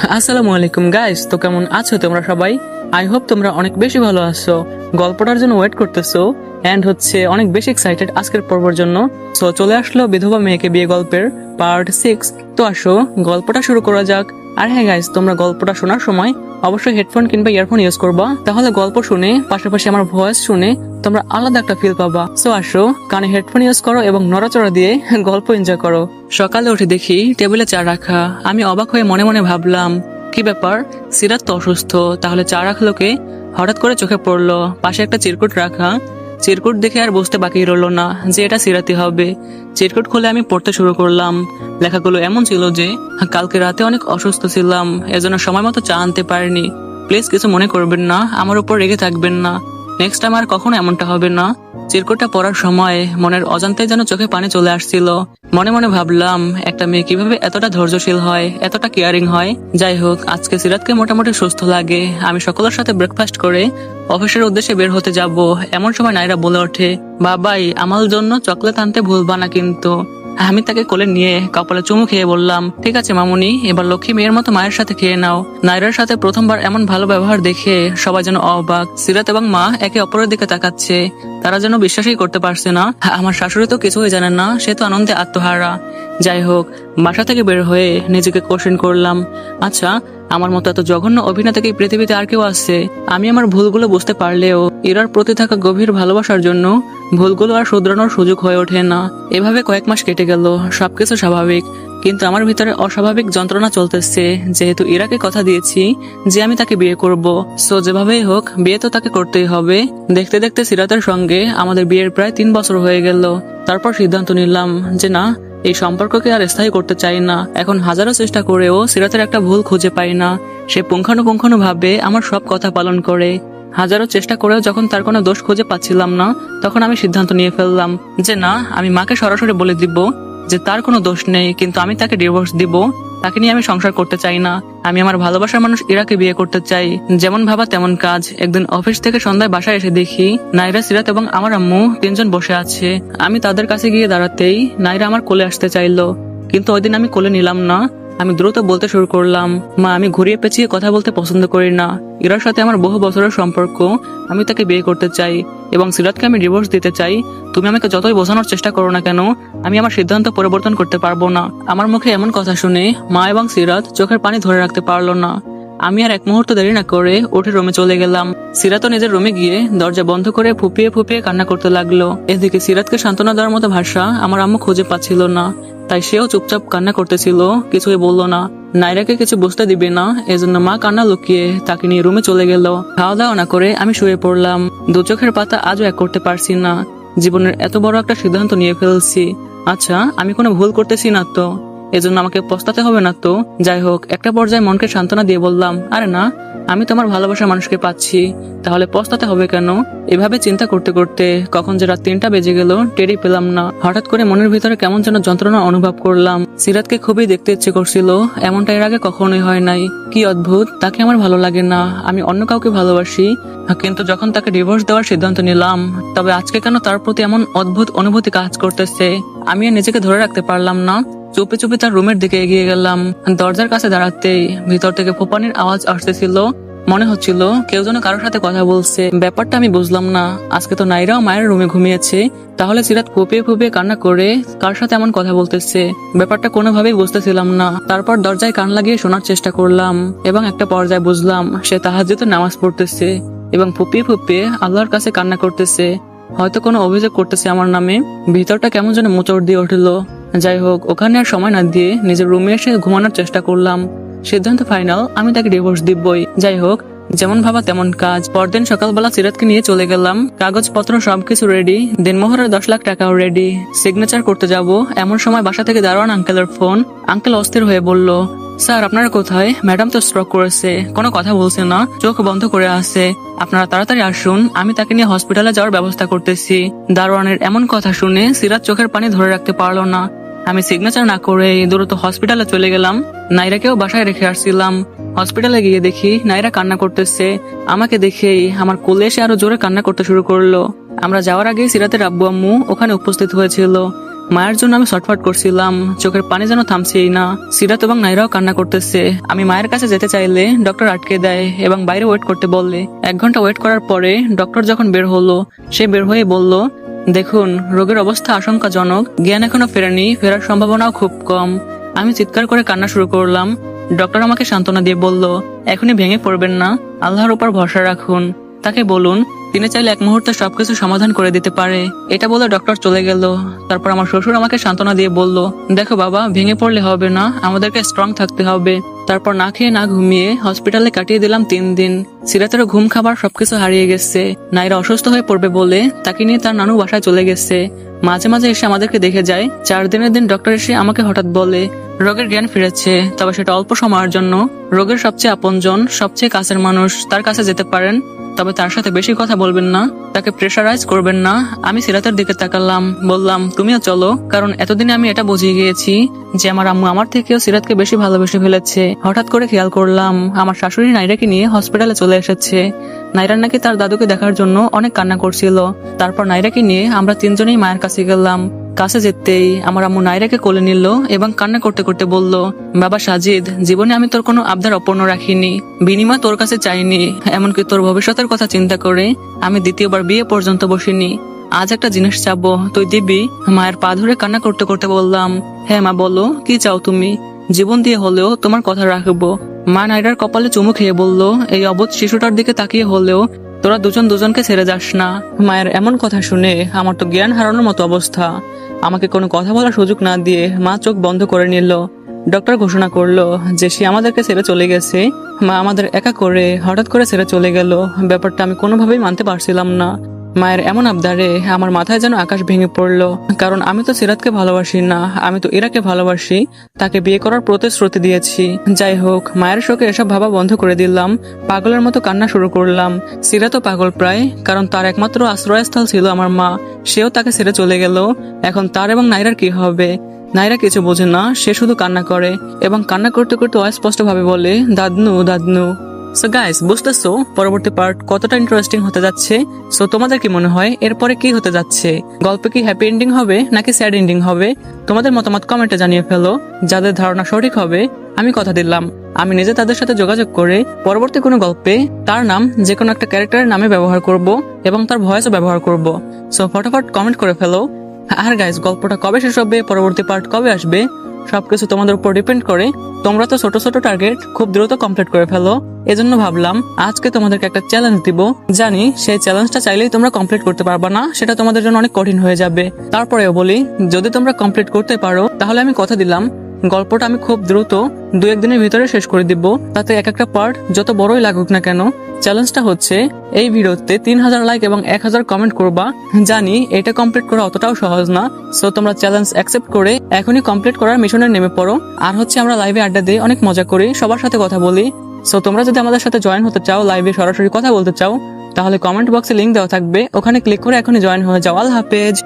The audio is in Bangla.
আসসালামু আলাইকুম গাইস, তো কেমন আছো তোমরা সবাই? আই হোপ তোমরা অনেক বেশি ভালো আছো, গল্পটার জন্য ওয়েট করতেছো এন্ড অনেক বেশি এক্সাইটেড আজকের পর্বের জন্য। সো চলে আসলো বিধবা মেয়েকে বিয়ে গল্পের পার্ট 6। তো আসো গল্পটা শুরু করা যাক। আর হ্যাঁ গাইস, তোমরা গল্পটা শোনার সময় অবশ্যই হেডফোন কিংবা ইয়ারফোন ইউজ করবা, তাহলে গল্প শুনে পাশাপাশি আমার ভয়েস শুনে তোমরা আলাদা একটা ফিল পাবা। সো আসো কানে হেডফোন ইউজ করো এবং নড়াচড়া দিয়ে গল্প এনজয় করো। সকালে উঠে দেখি টেবিলে চা রাখা। আমি অবাক হয়ে মনে মনে ভাবলাম, কি ব্যাপার, সিরাত তো অসুস্থ, তাহলে চা রাখলো কে? হঠাৎ করে চোখে পড়লো পাশে একটা চিরকুট রাখা। চিরকুট দেখে আর বুঝতে বাকি রইলো না যে এটা সিরাতি হবে। চিরকুট খুলে আমি পড়তে শুরু করলাম। লেখাগুলো এমন ছিল যে কালকে রাতে অনেক অসুস্থ ছিলাম, এজন্য সময় মতো চা আনতে পারিনি। প্লিজ কিছু মনে করবেন না, আমার উপর রেগে থাকবেন না। নেক্সট টাইম আর কখনো এমনটা হবে না। চিরকুটটা পড়ার সময় মনের অজান্তে যেন চোখে পানি চলে আসছিল। মনে মনে ভাবলাম, একটা মেয়ে কিভাবে এতটা ধৈর্যশীল হয়, এতটা কেয়ারিং হয়। যাই হোক, আজকে সিরাতকে মোটামুটি সুস্থ লাগে। আমি সকলের সাথে ব্রেকফাস্ট করে অফিসের উদ্দেশ্যে বের হতে যাব, এমন সময় নাইরা বলে ওঠে, বাবাই আমার জন্য চকলেট আনতে ভুলবা না কিন্তু। আমি তাকে কোলে নিয়ে কপালে চুমু খেয়ে বললাম, ঠিক আছে মামুনি, এবার লক্ষ্মী মেয়ের মতো মায়ের সাথে খেয়ে নাও। নাইরার সাথে প্রথমবার এমন ভালো ব্যবহার দেখে সবাই যেন অবাক। সিরাত এবং মা একে অপরের দিকে তাকাচ্ছে, তারা যেন বিশ্বাসই করতে পারছে না। আমার শাশুড়ি তো কিছুই জানে না, সে তো আনন্দে আত্মহারা। যাই হোক, বাসা থেকে বের হয়ে নিজেকে কোশ্চেন করলাম, আচ্ছা আমার মতো এত জঘন্য অভিনেতা কি পৃথিবীতে আর কেউ আছে? আমি আমার ভুলগুলো বুঝতে পারলেও ইরার প্রতি থাকা গভীর ভালোবাসার জন্য ভুলগুলো আর শুধরানোর সুযোগ হয়ে ওঠে না। এভাবে কয়েক মাস কেটে গেল, সবকিছু স্বাভাবিক, কিন্তু আমার ভিতরে অস্বাভাবিক যন্ত্রণা চলতেছে। যেহেতু ইরাকে কথা দিয়েছি যে আমি তাকে বিয়ে করব, সো যেভাবেই হোক বিয়ে তো তাকে করতেই হবে। দেখতে দেখতে সিরাতের সঙ্গে আমাদের বিয়ের প্রায় 3 বছর হয়ে গেল। তারপর সিদ্ধান্ত নিলাম যে না, এই সম্পর্ককে আর স্থায়ী করতে চাই না। এখন হাজারো চেষ্টা করেও সিরাতের একটা ভুল খুঁজে পাই না। সে পুঙ্খানুপুঙ্খানু ভাবে আমার সব কথা পালন করে। হাজারো চেষ্টা করেও যখন তার কোনো দোষ খুঁজে পাচ্ছিলাম না, তখন আমি সিদ্ধান্ত নিয়ে ফেললাম যে না, আমি মাকে সরাসরি বলে দিব যে তার কোনো দোষ নেই, কিন্তু আমি তাকে ডিভোর্স দিব। তাকে নিয়ে আমি সংসার করতে চাই না। আমি আমার ভালোবাসার মানুষ ইরাকে বিয়ে করতে চাই। যেমন ভাবা তেমন কাজ। একদিন অফিস থেকে সন্ধ্যায় বাসায় এসে দেখি নাইরা, সিরাত এবং আমার আম্মু 3 জন বসে আছে। আমি তাদের কাছে গিয়ে দাঁড়াতেই নাইরা আমার কোলে আসতে চাইলো, কিন্তু ওই দিন আমি কোলে নিলাম না। আমি দ্রুত বলতে শুরু করলাম, মা আমি ঘুরিয়ে পেঁচিয়ে কথা বলতে পছন্দ করি না। ইরার সাথে আমার বহু বছরের সম্পর্ক, আমি তাকে বিয়ে করতে চাই এবং সিরাতকে আমি ডিভোর্স দিতে চাই। তুমি আমাকে যতই বোঝানোর চেষ্টা করো না কেন, আমি আমার সিদ্ধান্ত পরিবর্তন করতে পারবো না। আমার মুখে এমন কথা শুনে মা এবং সিরাত চোখের পানি ধরে রাখতে পারলো না। আমি আর এক মুহূর্ত দেরি না করে উঠে রুমে চলে গেলাম। সিরাতও নিজের রুমে গিয়ে দরজা বন্ধ করে ফুপিয়ে ফুপিয়ে কান্না করতে লাগলো। এদিকে সিরাতকে সান্ত্বনা দেওয়ার মতো ভাষা আমার আম্মু খুঁজে পাচ্ছিল না, তাই সেও চুপচাপ কান্না করতেছিল, কিছুই বললো না। নাইরাকে কিছু বুঝতে দিবে না, এজন্য মা কান্না লুকিয়ে তাকে নিয়ে রুমে চলে গেল। খাওয়া দাওয়া না করে আমি শুয়ে পড়লাম। দু চোখের পাতা আজও এক করতে পারছি না। জীবনের এত বড় একটা সিদ্ধান্ত নিয়ে ফেলছি। আচ্ছা আমি কোনো ভুল করতেছি না তো? এজন্য আমাকে পস্তাতে হবে না তো? যাই হোক, একটা পর্যায়ে মনকে সান্ত্বনা দিয়ে বললাম, আরে না, আমি তোমার ভালোবাসার মানুষকে পাচ্ছি, তাহলে পস্তাতে হবে কেন? এভাবে চিন্তা করতে করতে কখন যে রাত 3টা বেজে গেল টেরই পেলাম না। হঠাৎ করে মনের ভিতরে কেমন যেন যন্ত্রণা অনুভব করলাম। সিরাতকে খুবই দেখতে ইচ্ছে করছিল, এমনটা এর আগে কখনোই হয় নাই। কি অদ্ভুত, তাকে আমার ভালো লাগে না, আমি অন্য কাউকে ভালোবাসি। কিন্তু যখন তাকে ডিভোর্স দেওয়ার সিদ্ধান্ত নিলাম, তবে আজকে কেন তার প্রতি এমন অদ্ভুত অনুভূতি কাজ করতেছে, আমি আর নিজেকে ধরে রাখতে পারলাম না। চুপে চুপে তার রুমের দিকে এগিয়ে গেলাম। দরজার কাছে দাঁড়াতেই ভিতর থেকে ফোপানির আওয়াজ আসতেছিল। মনে হচ্ছিল কেউ যেন কারোর সাথে কথা বলছে। ব্যাপারটা আমি বুঝলাম না। আজকে তো নাইরাও মায়ের রুমে ঘুমিয়েছে, তাহলে সিরাত ফুপিয়ে ফুপিয়ে কান্না করে কার সাথে এমন কথা বলতেছে? ব্যাপারটা কোনোভাবেই বুঝতেছিলাম না। তারপর দরজায় কান লাগিয়ে শোনার চেষ্টা করলাম এবং একটা পর্যায়ে বুঝলাম সে তাহাজ্জুদে নামাজ পড়তেছে এবং ফুপিয়ে ফুপিয়ে আল্লাহর কাছে কান্না করতেছে। হয়তো কোনো অভিযোগ করতেছে আমার নামে। ভিতরটা কেমন যেন মোচড় দিয়ে উঠলো। যাই হোক, ওখানে আর সময় না দিয়ে নিজের রুমে এসে ঘুমানোর চেষ্টা করলাম। সিদ্ধান্ত ফাইনাল, আমি তাকে ডিভোর্স দিবই। যাই হোক, যেমন ভাবা তেমন কাজ। পরদিন সকালবেলা সিরাতকে নিয়ে চলে গেলাম। কাগজপত্র সবকিছু রেডি, দিনমোহরের 10 লাখ টাকাও রেডি। সিগনেচার করতে যাব, এমন সময় বাসা থেকে দারোয়ান আঙ্কেলের ফোন। আঙ্কেল অস্থির হয়ে বলল, স্যার আপনারা কোথায়? ম্যাডাম তো স্ট্রোক করেছে, কোনো কথা বলছে না, চোখ বন্ধ করে আছে। আপনারা তাড়াতাড়ি আসুন, আমি তাকে নিয়ে হসপিটালে যাওয়ার ব্যবস্থা করতেছি। দারোয়ানের এমন কথা শুনে সিরাত চোখের পানি ধরে রাখতে পারলো না। আমি সিগনেচার না করে দ্রুত হসপিটালে চলে গেলাম। নাইরাকেও বাসায় রেখে আসছিলাম। হসপিটালে গিয়ে দেখি নাইরা কান্না করতেছে। আমাকে দেখেই আমার কোলে এসে আরো জোরে কান্না করতে শুরু করলো। আমরা যাওয়ার আগে সিরাতের আব্বু আম্মু ওখানে উপস্থিত হয়েছিল। মায়ের জন্য আমি ছটফট করছিলাম, চোখের পানি যেন থামছেই না। সিরাত এবং নাইরাও কান্না করতেছে। আমি মায়ের কাছে যেতে চাইলে ডক্টর আটকে দেয় এবং বাইরে ওয়েট করতে বললে। 1 ঘন্টা ওয়েট করার পরে ডক্টর যখন বের হলো, সে বের হয়ে বলল, দেখুন রোগের অবস্থা আশঙ্কাজনক, জ্ঞান এখনো ফেরেনি, ফেরার সম্ভাবনাও খুব কম। আমি চিৎকার করে কান্না শুরু করলাম। ডক্টর আমাকে সান্ত্বনা দিয়ে বলল, এখনই ভেঙে পড়বেন না, আল্লাহর উপর ভরসা রাখুন। তাকে বলুন তিনি চাইলে 1 মুহূর্তে সবকিছু সমাধান করে দিতে পারে। এটা বলে ডক্টর চলে গেল। তারপর আমার শ্বশুর আমাকে সান্ত্বনা দিয়ে বলল, দেখো বাবা, ভেঙে পড়লে হবে না, আমাদেরকে স্ট্রং থাকতে হবে। তারপর না খেয়ে না ঘুমিয়ে হসপিটালে কাটিয়ে দিলাম 3 দিন। সিরাতেরও ঘুম খাবার সবকিছু হারিয়ে গেছে। নাইরা অসুস্থ হয়ে পড়বে বলে তাকে নিয়ে তার নানু বাসায় চলে গেছে। মাঝে মাঝে এসে আমাদেরকে দেখে যায়। 4 দিনের দিন ডক্টর এসে আমাকে হঠাৎ বলে, রোগের জ্ঞান ফিরেছে, তবে সেটা অল্প সময়ের জন্য। রোগের সবচেয়ে আপনজন, সবচেয়ে কাছের মানুষ, তার কাছে যেতে পারেন, তবে তার সাথে বেশি কথা বলবেন না, তাকে প্রেশারাইজ করবেন না। আমি সিরাতের দিকে তাকালাম, বললাম, তুমিও চলো, কারণ এতদিনে আমি এটা বুঝিয়ে গিয়েছি যে আমার আম্মু আমার থেকেও সিরাতকে বেশি ভালোবেসে ফেলেছে। হঠাৎ করে খেয়াল করলাম আমার শাশুড়ি নাইরাকে নিয়ে হসপিটালে চলে এসেছে। নাইরার নাকি তার দাদুকে দেখার জন্য অনেক কান্না করছিল। তারপর নাইরাকে নিয়ে আমরা 3 জনেই মায়ের কাছে গেলাম। কাছে যেতেই আমার আম্মু নাইরাকে কোলে নিল এবং কান্না করতে করতে বলল, বাবা সাজিদ, জীবনে আমি তোর কোনো আবদার অপূর্ণ রাখিনি, বিনিময় তোর কাছে চাইনি, এমনকি তোর ভবিষ্যতের কথা চিন্তা করে আমি দ্বিতীয়বার বিয়ে পর্যন্ত বসিনি। আজ একটা জিনিস চাবো, তুই দিবি? মায়ের পা ধরে কান্না করতে করতে বললাম, হ্যাঁ মা, বলো, কি চাও তুমি? জীবন দিয়ে হলেও তোমার কথা রাখবো। মা নাইরার কপালে চুমু খেয়ে বলল, এই অবোধ শিশুটার দিকে তাকিয়ে হলেও তোরা দুজন দুজনকে ছেড়ে যাস না। মায়ের এমন কথা শুনে আমার তো জ্ঞান হারানোর মতো অবস্থা। আমাকে কোনো কথা বলার সুযোগ না দিয়ে মা চোখ বন্ধ করে নিল। ডক্টর ঘোষণা করলো যে সে আমাদেরকে ছেড়ে চলে গেছে। মা আমাদের একা করে হঠাৎ করে ছেড়ে চলে গেল। ব্যাপারটা আমি কোনোভাবেই মানতে পারছিলাম না। মায়ের এমন আবদারে আমার মাথায় যেন আকাশ ভেঙে পড়লো। কারণ আমি তো সিরাতকে ভালোবাসি না, আমি তো ইরাকে ভালোবাসি, তাকে বিয়ে করার প্রতিশ্রুতি দিয়েছি। যাই হোক, মায়ের শোকে এসব ভাবা বন্ধ করে দিলাম। পাগলের মতো কান্না শুরু করলাম। সিরাতও পাগল প্রায়, কারণ তার একমাত্র আশ্রয়স্থল ছিল আমার মা, সেও তাকে ছেড়ে চলে গেল। এখন তার এবং নাইরার কি হবে? নাইরা কিছু বোঝে না, সে শুধু কান্না করে এবং কান্না করতে করতে অস্পষ্ট ভাবে বলে, দাদনু দাদনু। সো গাইস, বুঝতেছো পরবর্তী পার্ট কতটা ইন্টারেস্টিং হতে যাচ্ছে? সো তোমাদের কি মনে হয় এরপরে কি হতে যাচ্ছে? গল্পে কি হ্যাপি এন্ডিং হবে নাকি স্যাড এন্ডিং হবে? তোমাদের মতামত কমেন্টে জানিয়ে ফেলো। যাদের ধারণা সঠিক হবে, আমি কথা দিলাম আমি নিজে তাদের সাথে যোগাযোগ করে পরবর্তী কোনো গল্পে তার নাম যে কোনো একটা ক্যারেক্টারের নামে ব্যবহার করব এবং তার ভয়েসও ব্যবহার করব। সো ফটাফট কমেন্ট করে ফেলো। আর গাইস, গল্পটা কবে শেষ হবে, পরবর্তী পার্ট কবে আসবে, সবকিছু তোমাদের উপর ডিপেন্ড করে। তোমরা তো ছোট ছোট টার্গেট খুব দ্রুত কমপ্লিট করে ফেলো। এজন্য ভাবলাম আজকে তোমাদেরকে একটা চ্যালেঞ্জ দিব। জানি সেই চ্যালেঞ্জটা চাইলেই তোমরা কমপ্লিট করতে পারবা না, সেটা তোমাদের জন্য অনেক কঠিন হয়ে যাবে। তারপরেও বলি, যদি তোমরা কমপ্লিট করতে পারো তাহলে আমি কথা দিলাম গল্পটা আমি খুব দ্রুত 2-1 দিনের ভিতরে শেষ করে দিব। তাতে এক একটা পার্ট যত বড়ই লাগুক না কেন। চ্যালেঞ্জটা হচ্ছে এই ভিডিওতে 3000 লাইক এবং 1000 কমেন্ট করবা। জানি এটা কমপ্লিট করা অতটাও সহজ না, সো তোমরা চ্যালেঞ্জ অ্যাকসেপ্ট করে এখনই কমপ্লিট করার মিশনে নেমে পড়ো। আর হচ্ছে আমরা লাইভে আড্ডা দিই, অনেক মজা করি, সবার সাথে কথা বলি। সো তোমরা যদি আমাদের সাথে জয়েন হতে চাও, লাইভে সরাসরি কথা বলতে চাও, তাহলে কমেন্ট বক্সে লিংক দেওয়া থাকবে, ওখানে ক্লিক করে এখনই জয়েন হয়ে যাও। আল্লাহ হাফেজ।